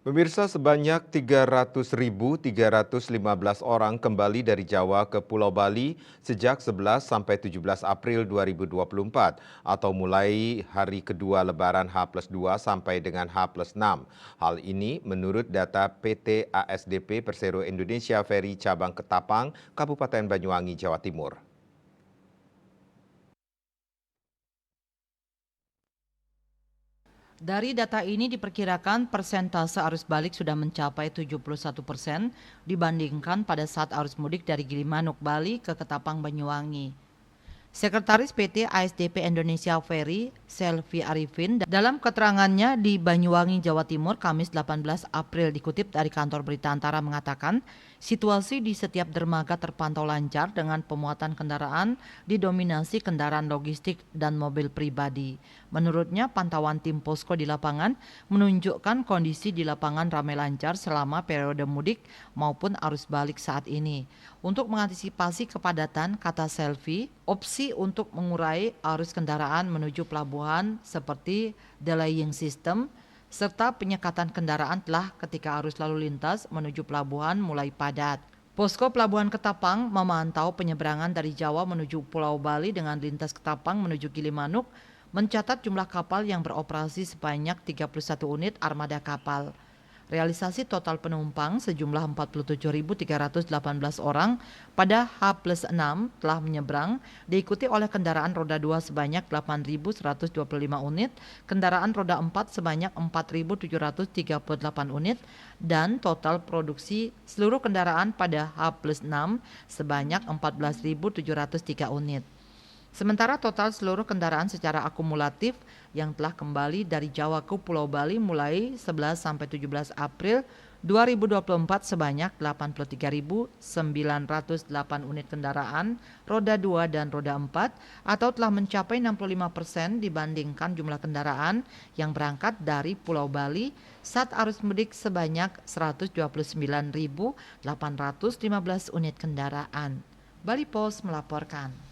Pemirsa, sebanyak 300.315 orang kembali dari Jawa ke Pulau Bali sejak 11 sampai 17 April 2024 atau mulai hari kedua Lebaran H+2 sampai dengan H+6. Hal ini menurut data PT ASDP Persero Indonesia Ferry Cabang Ketapang, Kabupaten Banyuwangi, Jawa Timur. Dari data ini diperkirakan persentase arus balik sudah mencapai 71% dibandingkan pada saat arus mudik dari Gilimanuk, Bali ke Ketapang, Banyuwangi. Sekretaris PT ASDP Indonesia Ferry, Selvi Arifin, dalam keterangannya di Banyuwangi, Jawa Timur, Kamis 18 April dikutip dari kantor berita Antara mengatakan, situasi di setiap dermaga terpantau lancar dengan pemuatan kendaraan didominasi kendaraan logistik dan mobil pribadi. Menurutnya, pantauan tim posko di lapangan menunjukkan kondisi di lapangan ramai lancar selama periode mudik maupun arus balik saat ini. Untuk mengantisipasi kepadatan, kata Selvi, opsi untuk mengurai arus kendaraan menuju pelabuhan seperti delaying system serta penyekatan kendaraan telah ketika arus lalu lintas menuju pelabuhan mulai padat. Posko Pelabuhan Ketapang memantau penyeberangan dari Jawa menuju Pulau Bali dengan lintas Ketapang menuju Gilimanuk, mencatat jumlah kapal yang beroperasi sebanyak 31 unit armada kapal. Realisasi total penumpang sejumlah 47.318 orang pada H+6 telah menyeberang, diikuti oleh kendaraan roda 2 sebanyak 8.125 unit, kendaraan roda 4 sebanyak 4.738 unit, dan total produksi seluruh kendaraan pada H+6 sebanyak 14.703 unit. Sementara total seluruh kendaraan secara akumulatif yang telah kembali dari Jawa ke Pulau Bali mulai 11 sampai 17 April 2024 sebanyak 83.908 unit kendaraan roda 2 dan roda 4 atau telah mencapai 65% dibandingkan jumlah kendaraan yang berangkat dari Pulau Bali saat arus mudik sebanyak 129.815 unit kendaraan. Bali Post melaporkan.